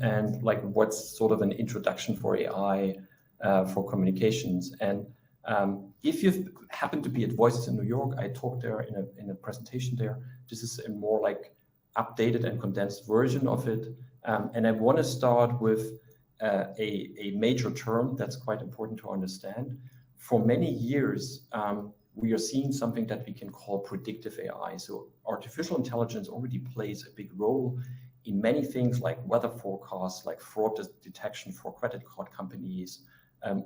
and like what's sort of an introduction for AI for communications. And if you happen to be at Voices in New York, I talked there in a presentation there. This is a more like updated and condensed version of it. And I want to start with a major term that's quite important to understand. For many years, we are seeing something that we can call predictive AI. So artificial intelligence already plays a big role in many things like weather forecasts, like fraud detection for credit card companies,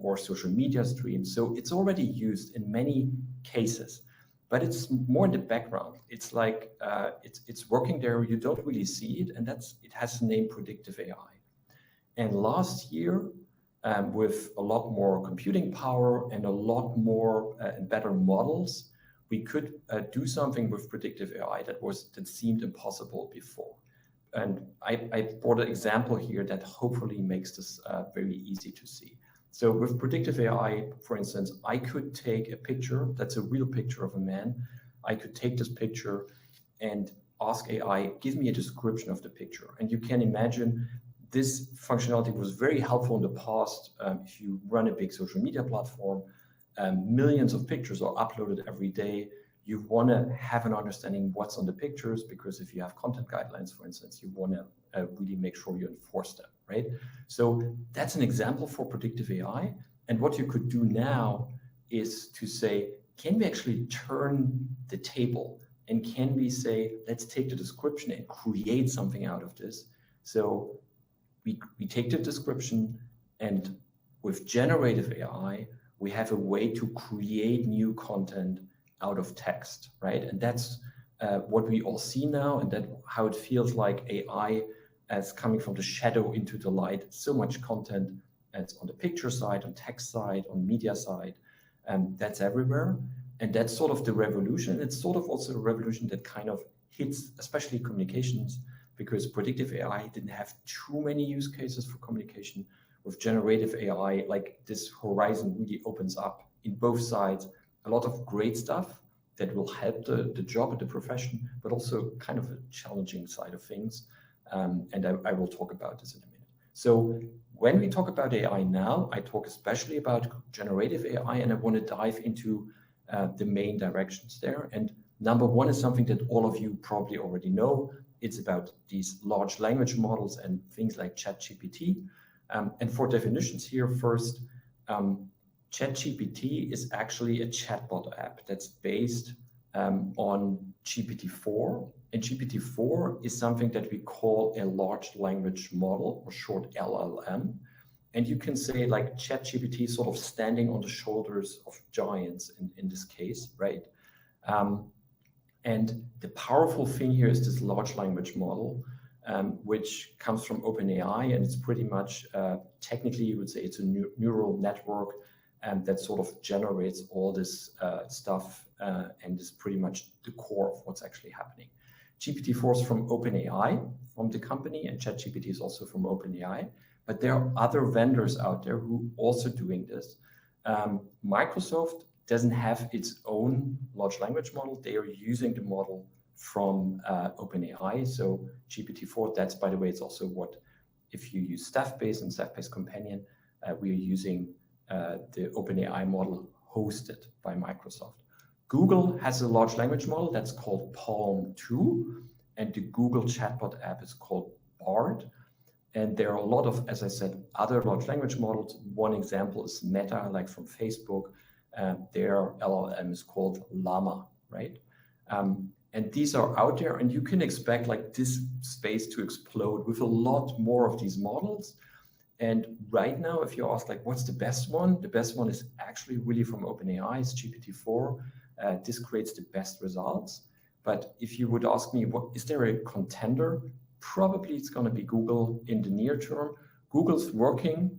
or social media streams. So it's already used in many cases, but it's more in the background. It's like it's working there. You don't really see it, and it has the name predictive AI. And last year, with a lot more computing power and a lot more and better models, we could do something with predictive AI that seemed impossible before. And I brought an example here that hopefully makes this very easy to see. So with predictive AI, for instance, I could take a picture that's a real picture of a man. I could take this picture and ask AI, give me a description of the picture. And you can imagine this functionality was very helpful in the past. If you run a big social media platform, millions of pictures are uploaded every day. You want to have an understanding what's on the pictures, because if you have content guidelines, for instance, you want to really make sure you enforce them, right? So that's an example for predictive AI. And what you could do now is to say, can we actually turn the table? And can we say, let's take the description and create something out of this? So we take the description, and with generative AI, we have a way to create new content out of text, right? And that's what we all see now, and that how it feels like AI as coming from the shadow into the light. So much content, and it's on the picture side, on text side, on media side, that's everywhere. And that's sort of the revolution. It's sort of also a revolution that kind of hits, especially communications, because predictive AI didn't have too many use cases for communication. With generative AI, like this horizon really opens up in both sides, a lot of great stuff that will help the job and the profession, but also kind of a challenging side of things. And I will talk about this in a minute. So when we talk about AI now, I talk especially about generative AI, and I want to dive into the main directions there. And number one is something that all of you probably already know. It's about these large language models and things like ChatGPT. And for definitions here, first, ChatGPT is actually a chatbot app that's based on GPT-4. And GPT-4 is something that we call a large language model, or short LLM. And you can say like ChatGPT sort of standing on the shoulders of giants in this case, right? And the powerful thing here is this large language model, which comes from OpenAI, and it's pretty much, technically you would say it's a neural network that sort of generates all this stuff and is pretty much the core of what's actually happening. GPT-4 is from OpenAI, from the company, and ChatGPT is also from OpenAI, but there are other vendors out there who are also doing this. Microsoft doesn't have its own large language model. They are using the model from OpenAI. So GPT-4, that's, by the way, it's also what, if you use Staff-based and Staff-based Companion, we are using the OpenAI model hosted by Microsoft. Google has a large language model that's called Palm 2, and the Google chatbot app is called Bard. And there are a lot of, as I said, other large language models. One example is Meta, like from Facebook. Their LLM is called Llama, right? And these are out there, and you can expect like this space to explode with a lot more of these models. And right now, if you ask like, what's the best one? The best one is actually really from OpenAI, it's GPT-4. This creates the best results. But if you would ask me, what is there a contender? Probably it's going to be Google in the near term. Google's working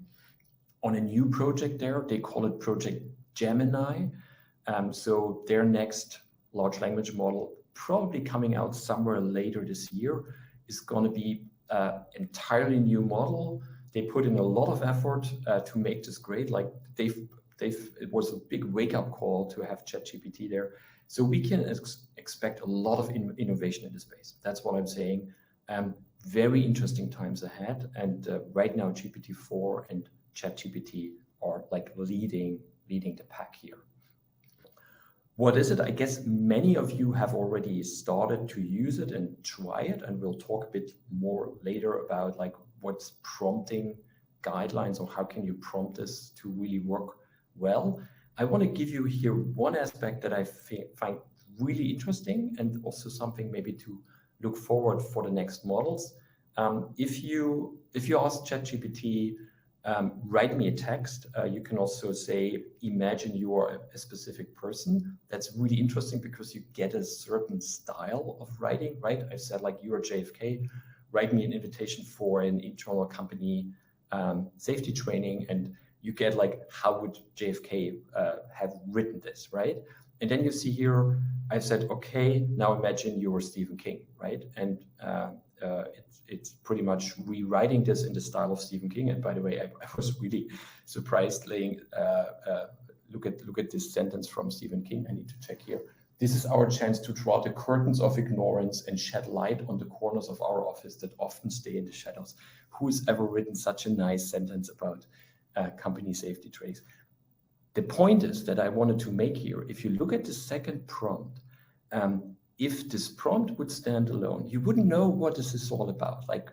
on a new project there. They call it Project Gemini. So their next large language model, probably coming out somewhere later this year, is going to be an entirely new model. They put in a lot of effort to make this great. Like it was a big wake-up call to have ChatGPT there. So we can expect a lot of innovation in this space. That's what I'm saying. very interesting times ahead. And right now, GPT-4 and ChatGPT are like leading the pack here. What is it? I guess many of you have already started to use it and try it, and we'll talk a bit more later about like what's prompting guidelines or how can you prompt this to really work well. I want to give you here one aspect that I find really interesting and also something maybe to look forward for the next models. If you ask ChatGPT, write me a text. You can also say, imagine you are a specific person. That's really interesting because you get a certain style of writing, right? I said like, you are JFK, write me an invitation for an internal company safety training, and you get like, how would JFK have written this, right? And then you see here, I've said, okay, now imagine you were Stephen King, right? And it's pretty much rewriting this in the style of Stephen King. And by the way, I was really surprised look at this sentence from Stephen King. I need to check here. This is our chance to draw the curtains of ignorance and shed light on the corners of our office that often stay in the shadows. Who's ever written such a nice sentence about company safety traits? The point is that I wanted to make here, if you look at the second prompt, if this prompt would stand alone, you wouldn't know what this is all about. Like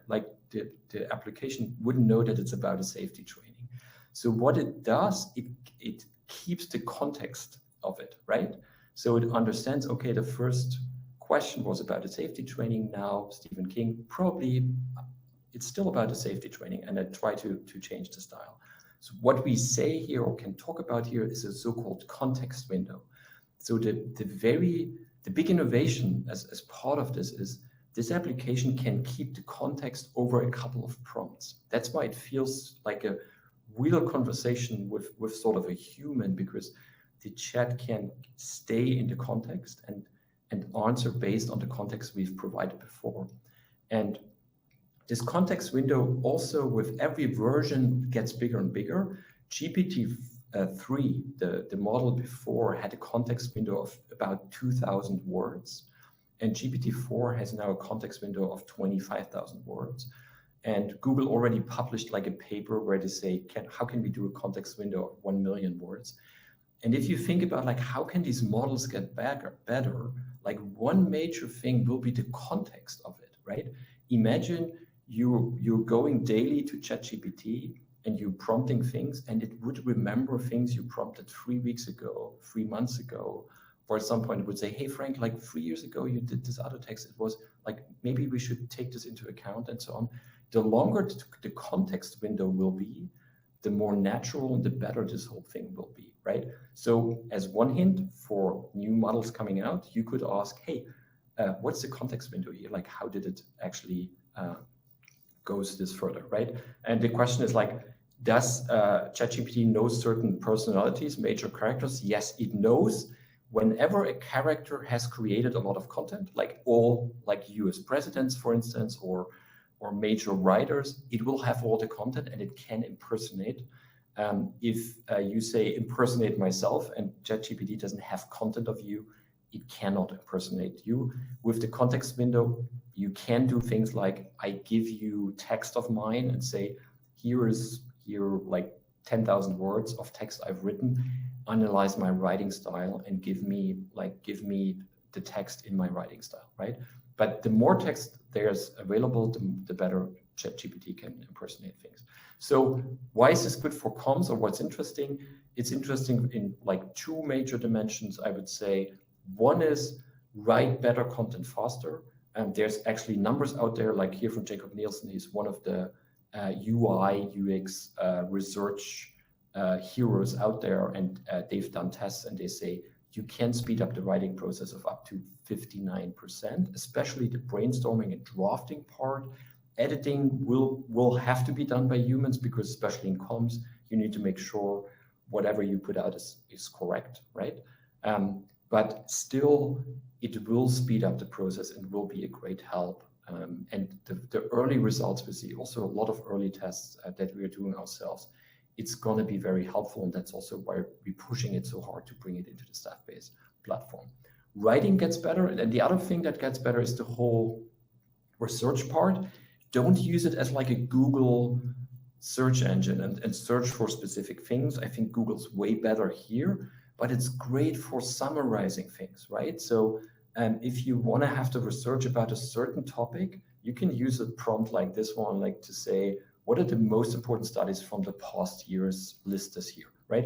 the application wouldn't know that it's about a safety training. So what it does, it keeps the context of it, right? So it understands, okay, the first question was about a safety training. Now, Stephen King, probably it's still about a safety training, and I try to change the style. So what we say here or can talk about here is a so-called context window. So the big innovation as part of this is this application can keep the context over a couple of prompts. That's why it feels like a real conversation with sort of a human, because the chat can stay in the context and answer based on the context we've provided before. And this context window also with every version gets bigger and bigger. GPT-3, the model before, had a context window of about 2,000 words. And GPT-4 has now a context window of 25,000 words. And Google already published like a paper where they say, how can we do a context window of 1 million words? And if you think about like, how can these models get better, like one major thing will be the context of it, right? Imagine you're going daily to ChatGPT and you're prompting things, and it would remember things you prompted 3 weeks ago, 3 months ago, or at some point it would say, hey, Frank, like 3 years ago, you did this other text. It was like, maybe we should take this into account and so on. The longer the context window will be, the more natural and the better this whole thing will be, right? So as one hint for new models coming out, you could ask, hey, what's the context window here? Like, how did it actually goes this further, right? And the question is like, does ChatGPT know certain personalities, major characters? Yes, it knows. Whenever a character has created a lot of content, like all like US presidents, for instance, or major writers, it will have all the content and it can impersonate. If you say impersonate myself and ChatGPT doesn't have content of you, it cannot impersonate you. With the context window, you can do things like I give you text of mine and say, here like 10,000 words of text I've written, analyze my writing style and give me the text in my writing style, right? But the more text there's available, the better ChatGPT can impersonate things. So why is this good for comms, or what's interesting? It's interesting in like two major dimensions, I would say. One is write better content faster. And there's actually numbers out there, like here from Jacob Nielsen. He's one of the UI, UX research heroes out there. And they've done tests and they say you can speed up the writing process of up to 59%, especially the brainstorming and drafting part. Editing will have to be done by humans because especially in comms, you need to make sure whatever you put out is correct, right? But still, it will speed up the process and will be a great help. And the early results we see, also a lot of early tests that we are doing ourselves, it's going to be very helpful. And that's also why we're pushing it so hard to bring it into the staff-based platform. Writing gets better. And the other thing that gets better is the whole research part. don't use it as like a Google search engine and search for specific things. I think Google's way better here, but it's great for summarizing things, right? So if you want to have to research about a certain topic, you can use a prompt like this one, like to say, what are the most important studies from the past years? List this here, right?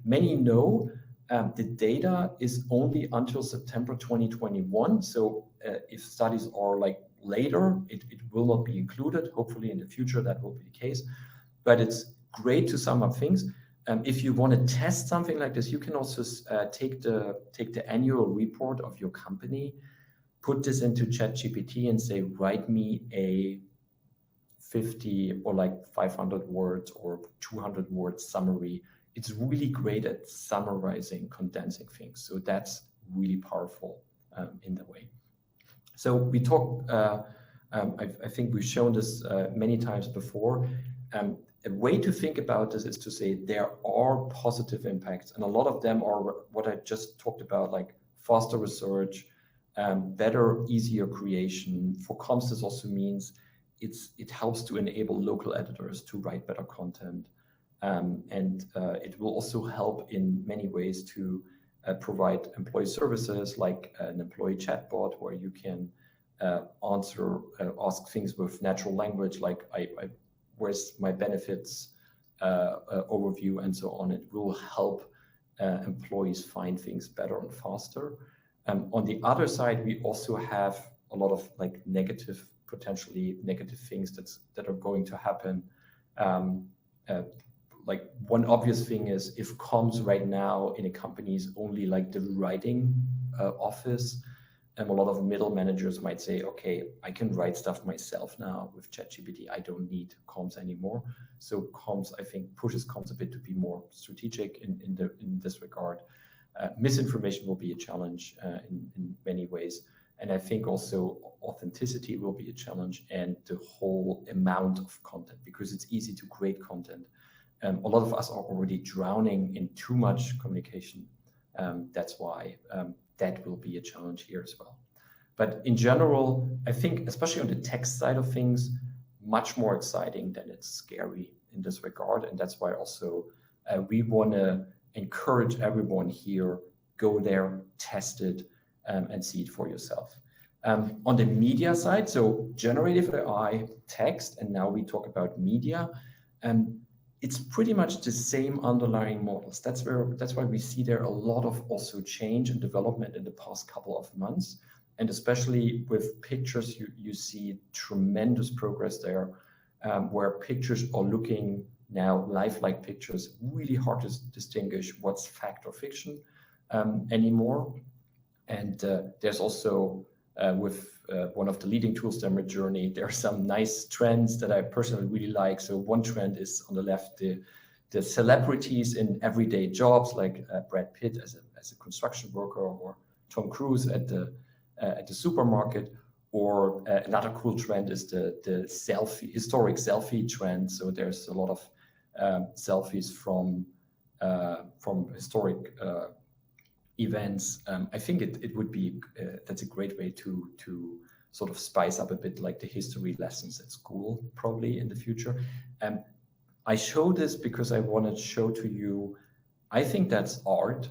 Many know the data is only until September 2021. So if studies are like later, it will not be included. Hopefully in the future that will be the case. But it's great to sum up things. If you want to test something like this, you can also take the annual report of your company, put this into ChatGPT and say, write me a 50 or like 500 words or 200 words summary. It's really great at summarizing, condensing things. So that's really powerful in the way. So we talk, I think we've shown this many times before. A way to think about this is to say there are positive impacts, and a lot of them are what I just talked about, like faster research, better, easier creation. For comms, this also means it helps to enable local editors to write better content. And it will also help in many ways to provide employee services like an employee chatbot where you can ask things with natural language, like where's my benefits overview and so on. It will help employees find things better and faster. On the other side, we also have a lot of like potentially negative things that are going to happen. Like one obvious thing is if comms right now in a company is only like the writing office, a lot of middle managers might say, okay, I can write stuff myself now with ChatGPT. I don't need comms anymore. So comms, I think, pushes comms a bit to be more strategic in this regard. Misinformation will be a challenge in many ways. And I think also authenticity will be a challenge, and the whole amount of content, because it's easy to create content. A lot of us are already drowning in too much communication. That's why that will be a challenge here as well. But in general, I think, especially on the text side of things, much more exciting than it's scary in this regard. And that's why also we want to encourage everyone here, go there, test it, and see it for yourself. On the media side, so generative AI, text, and now we talk about media, it's pretty much the same underlying models. That's why we see there a lot of also change and development in the past couple of months. And especially with pictures, you see tremendous progress there, where pictures are looking now lifelike pictures, really hard to distinguish what's fact or fiction anymore. And there's also with one of the leading tools, there, Midjourney, there are some nice trends that I personally really like. So one trend is on the left, the celebrities in everyday jobs, like Brad Pitt as a construction worker, or Tom Cruise at the supermarket. Or another cool trend is the historic selfie trend. So there's a lot of selfies from historic events. I think it would be that's a great way to sort of spice up a bit like the history lessons at school probably in the future. I show this because I want to show to you, I think that's art,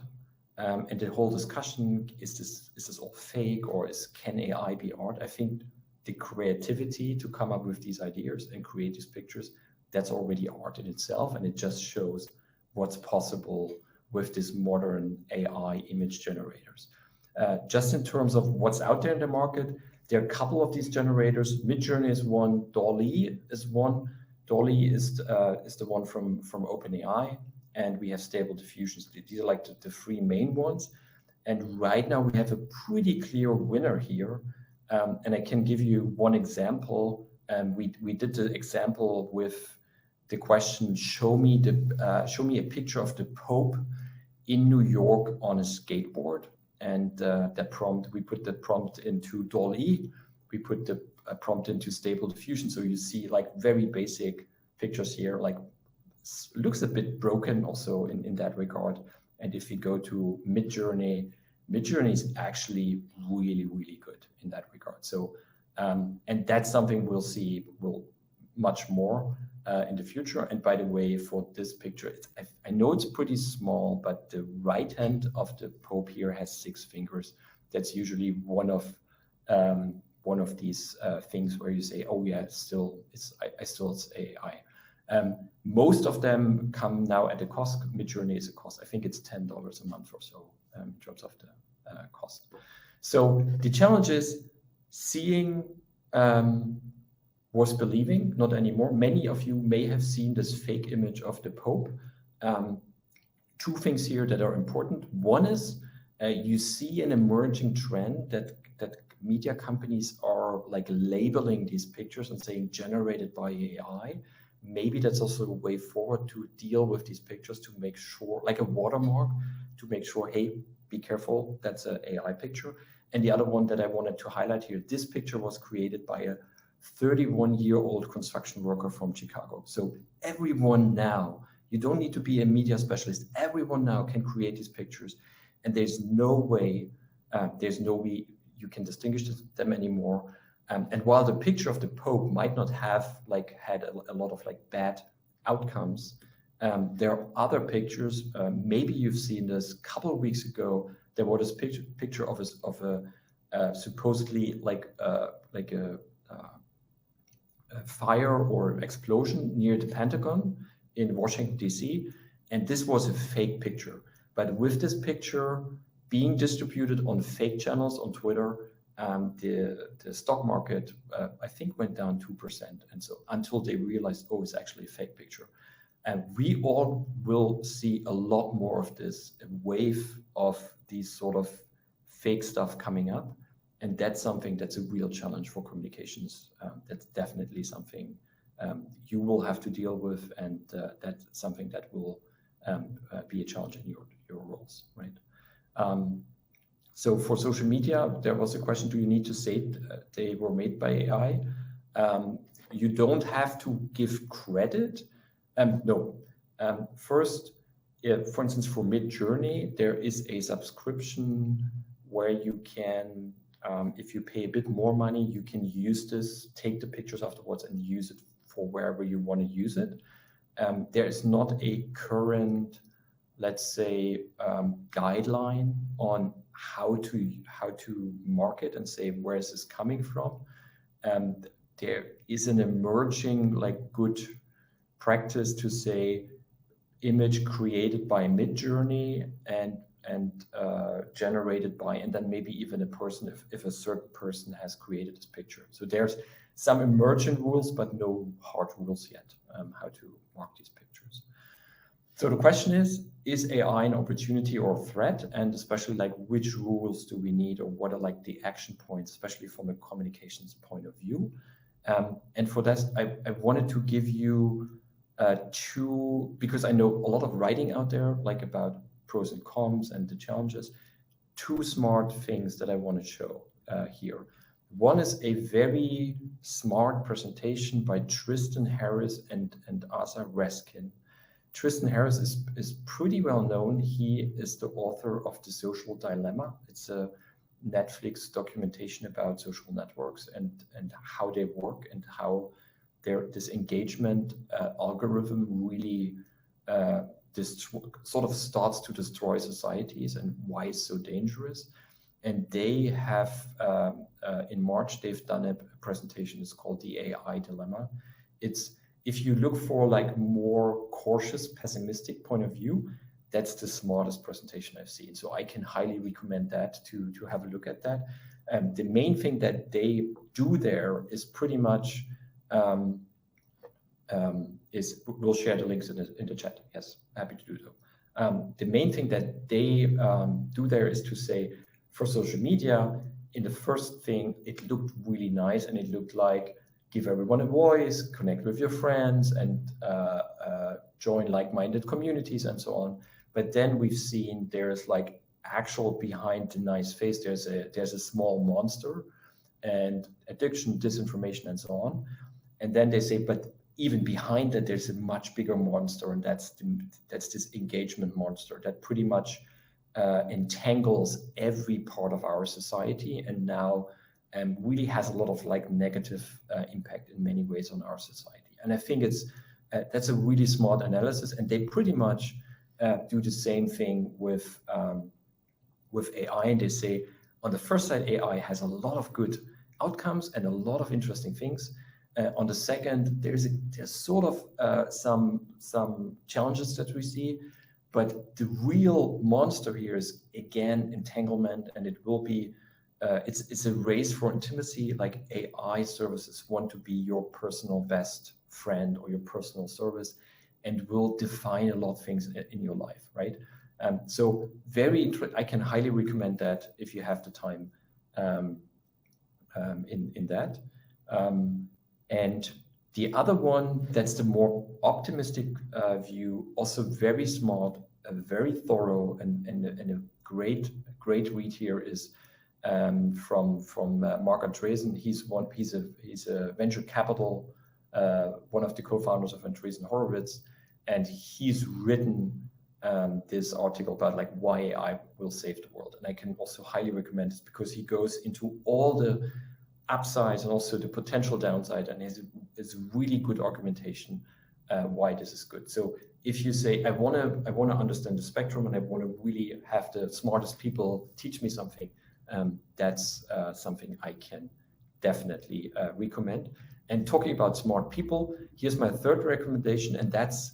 and the whole discussion, is this all fake, or can AI be art? I think the creativity to come up with these ideas and create these pictures, that's already art in itself, and it just shows what's possible with this modern AI image generators. Just in terms of what's out there in the market, there are a couple of these generators. Midjourney is one, DALL-E is one. DALL-E is the one from OpenAI, and we have Stable Diffusion. These are like the three main ones. And right now we have a pretty clear winner here. And I can give you one example. We did the example with the question, show me a picture of the Pope in New York on a skateboard. And that prompt, we put the prompt into DALL-E. We put the prompt into Stable Diffusion. So you see like very basic pictures here, like looks a bit broken also in that regard. And if you go to Midjourney is actually really, really good in that regard. So And that's something we'll see much more in the future. And by the way, for this picture, I know it's pretty small, but the right hand of the Pope here has 6 fingers. That's usually one of these things where you say, oh yeah, it's AI. Most of them come now at a cost. Midjourney is a cost. I think it's $10 a month or so in terms of the cost. So the challenge is seeing was believing, not anymore. Many of you may have seen this fake image of the Pope. 2 things here that are important. One is you see an emerging trend that media companies are like labeling these pictures and saying generated by AI. Maybe that's also a way forward to deal with these pictures, to make sure, like a watermark, to make sure, hey, be careful, that's an AI picture. And the other one that I wanted to highlight here, this picture was created by a 31-year-old construction worker from Chicago. So everyone now, you don't need to be a media specialist, everyone now can create these pictures. And there's no way you can distinguish them anymore. And while the picture of the Pope might not have had a lot of bad outcomes, there are other pictures. Maybe you've seen this. A couple of weeks ago, there was this picture of a supposedly a fire or explosion near the Pentagon in Washington, D.C. And this was a fake picture. But with this picture being distributed on fake channels on Twitter, the stock market, I think, went down 2%. And so until they realized, oh, it's actually a fake picture. And we all will see a lot more of this, a wave of these sort of fake stuff coming up. And that's something that's a real challenge for communications. That's definitely something you will have to deal with. And that's something that will be a challenge in your roles, right? So for social media, there was a question, do you need to say they were made by AI? You don't have to give credit. No. First, for instance, for Midjourney, there is a subscription where you can, if you pay a bit more money, you can use this, take the pictures afterwards and use it for wherever you want to use it. There is not a current, let's say, guideline on how to market and say, where is this coming from? There is an emerging good practice to say image created by Midjourney and generated by, and then maybe even a person, if a certain person has created this picture. So there's some emergent rules, but no hard rules yet how to mark these pictures. So the question is AI an opportunity or a threat? And especially which rules do we need, or what are the action points, especially from a communications point of view? And for that, I wanted to give you 2, because I know a lot of writing out there, about pros and cons and the challenges, 2 smart things that I want to show here. One is a very smart presentation by Tristan Harris and Asa Raskin. Tristan Harris is pretty well known. He is the author of The Social Dilemma. It's a Netflix documentation about social networks and how they work and how this engagement algorithm really sort of starts to destroy societies and why it's so dangerous. And they have, in March, they've done a presentation. It's called The AI Dilemma. It's, if you look for more cautious, pessimistic point of view, that's the smartest presentation I've seen. So I can highly recommend that to have a look at that. The main thing that they do there is pretty much, we'll share the links in the chat. Yes, happy to do so. The main thing that they do there is to say, for social media, in the first thing, it looked really nice, and it looked like give everyone a voice, connect with your friends, and join like-minded communities and so on. But then we've seen there's actual behind the nice face, there's a small monster, and addiction, disinformation, and so on. And then they say, but even behind that, there's a much bigger monster, and that's this engagement monster that pretty much entangles every part of our society. And now really has a lot of like negative impact in many ways on our society. And I think that's a really smart analysis, and they pretty much do the same thing with AI. And they say, on the first side, AI has a lot of good outcomes and a lot of interesting things. On the second, there's sort of some challenges that we see, but the real monster here is again entanglement, and it will be it's a race for intimacy. Like AI services want to be your personal best friend or your personal service, and will define a lot of things in your life, right? So I can highly recommend that if you have the time in that. And the other one, that's the more optimistic view, also very smart, very thorough, and a great read here is from Mark Andreessen. He's a venture capital, one of the co-founders of Andreessen Horowitz, and he's written this article about like why AI will save the world. And I can also highly recommend this because he goes into all the upsides and also the potential downside, and has really good argumentation why this is good. So if you say, I want to understand the spectrum and I want to really have the smartest people teach me something, that's something I can definitely recommend. And talking about smart people, here's my third recommendation, and that's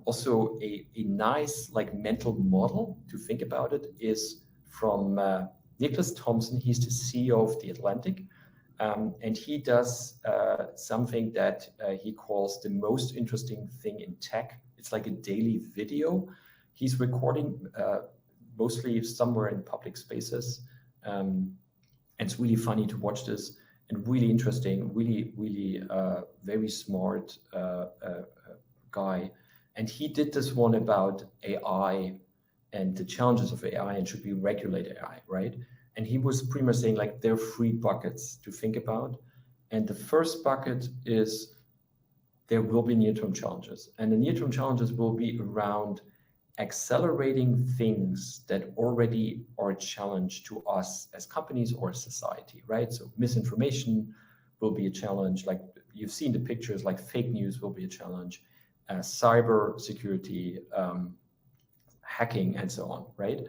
also a nice like mental model to think about it, is from Nicholas Thompson. He's the CEO of The Atlantic. And he does something that he calls the most interesting thing in tech. It's like a daily video. He's recording mostly somewhere in public spaces. And it's really funny to watch this, and really interesting, really very smart guy. And he did this one about AI and the challenges of AI, and should we regulate AI, right? And he was pretty much saying like there are 3 buckets to think about. And the first bucket is there will be near-term challenges. And the near-term challenges will be around accelerating things that already are a challenge to us as companies or society, right? So misinformation will be a challenge. Like you've seen the pictures, like fake news will be a challenge, cyber security, hacking, and so on, right?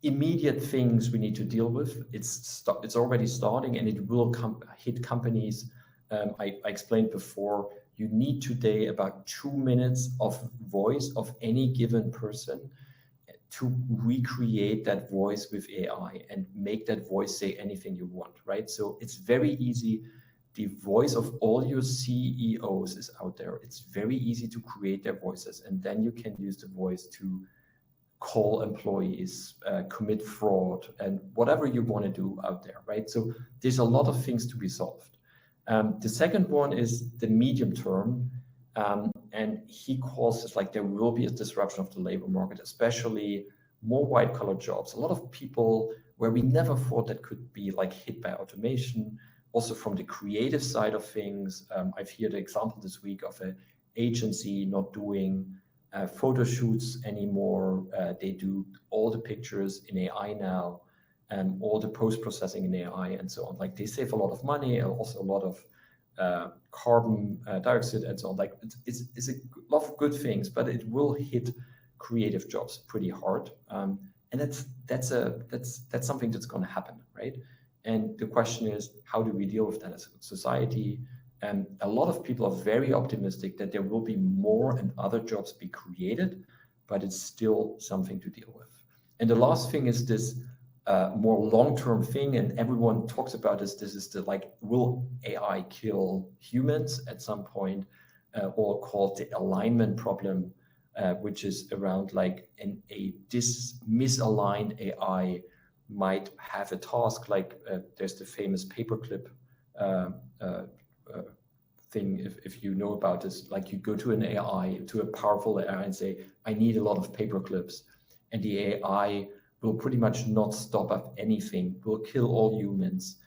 Immediate things we need to deal with. It's already starting, and it will hit companies. I explained before, you need today about 2 minutes of voice of any given person to recreate that voice with AI and make that voice say anything you want, right? So it's very easy. The voice of all your CEOs is out there. It's very easy to create their voices, and then you can use the voice to call employees, commit fraud, and whatever you want to do out there, right? So there's a lot of things to be solved. The second one is the medium term, and he calls it like there will be a disruption of the labor market, especially more white-collar jobs. A lot of people where we never thought that could be like hit by automation. Also from the creative side of things, I've heard the example this week of an agency not doing photo shoots anymore. They do all the pictures in AI now, and all the post-processing in AI and so on. Like they save a lot of money, and also a lot of carbon dioxide and so on. Like it's a lot of good things, but it will hit creative jobs pretty hard. And that's something that's going to happen, right? And the question is, how do we deal with that as a society? And a lot of people are very optimistic that there will be more and other jobs be created, but it's still something to deal with. And the last thing is this more long-term thing, and everyone talks about this. This is the like, will AI kill humans at some point, or called the alignment problem, which is around like a misaligned AI might have a task like there's the famous paperclip thing, if you know about this. Like you go to an AI, to a powerful AI, and say, I need a lot of paper clips, and the AI will pretty much not stop at anything, will kill all humans,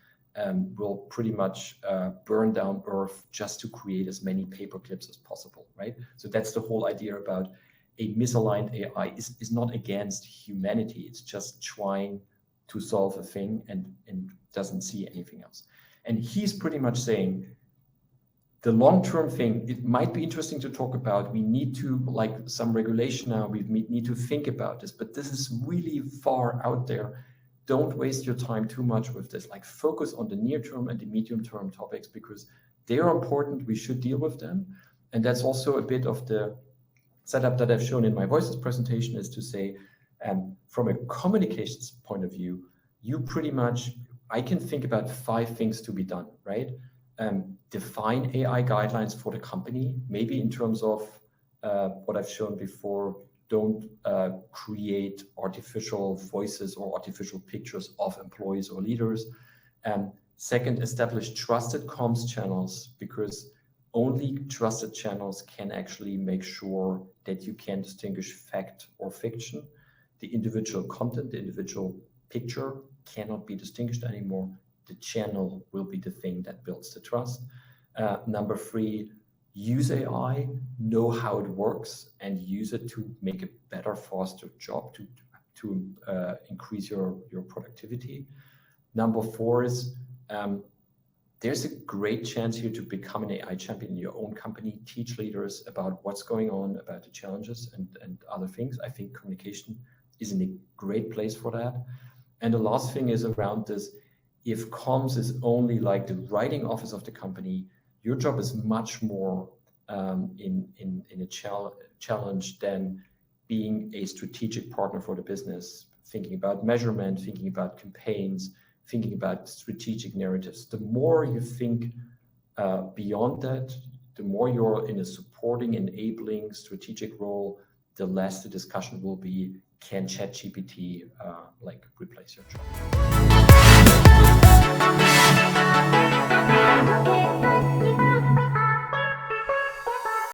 will pretty much burn down Earth just to create as many paper clips as possible, right? So that's the whole idea about a misaligned AI is not against humanity. It's just trying to solve a thing and doesn't see anything else. And he's pretty much saying the long-term thing, it might be interesting to talk about. We need to, like some regulation now, we need to think about this, but this is really far out there. Don't waste your time too much with this. Like focus on the near-term and the medium-term topics because they are important. We should deal with them. And that's also a bit of the setup that I've shown in my Voices presentation is to say, from a communications point of view, I can think about 5 things to be done, right? Define AI guidelines for the company, maybe in terms of what I've shown before, don't create artificial voices or artificial pictures of employees or leaders. Second, establish trusted comms channels because only trusted channels can actually make sure that you can distinguish fact or fiction. The individual content, the individual picture cannot be distinguished anymore. The channel will be the thing that builds the trust. Number 3, use AI, know how it works, and use it to make a better, faster job to increase your productivity. Number 4 is there's a great chance here to become an AI champion in your own company, teach leaders about what's going on, about the challenges and other things. I think communication is in a great place for that. And the last thing is around this, if comms is only like the writing office of the company, your job is much more in a challenge than being a strategic partner for the business, thinking about measurement, thinking about campaigns, thinking about strategic narratives. The more you think beyond that, the more you're in a supporting, enabling, strategic role, the less the discussion will be, can ChatGPT replace your job?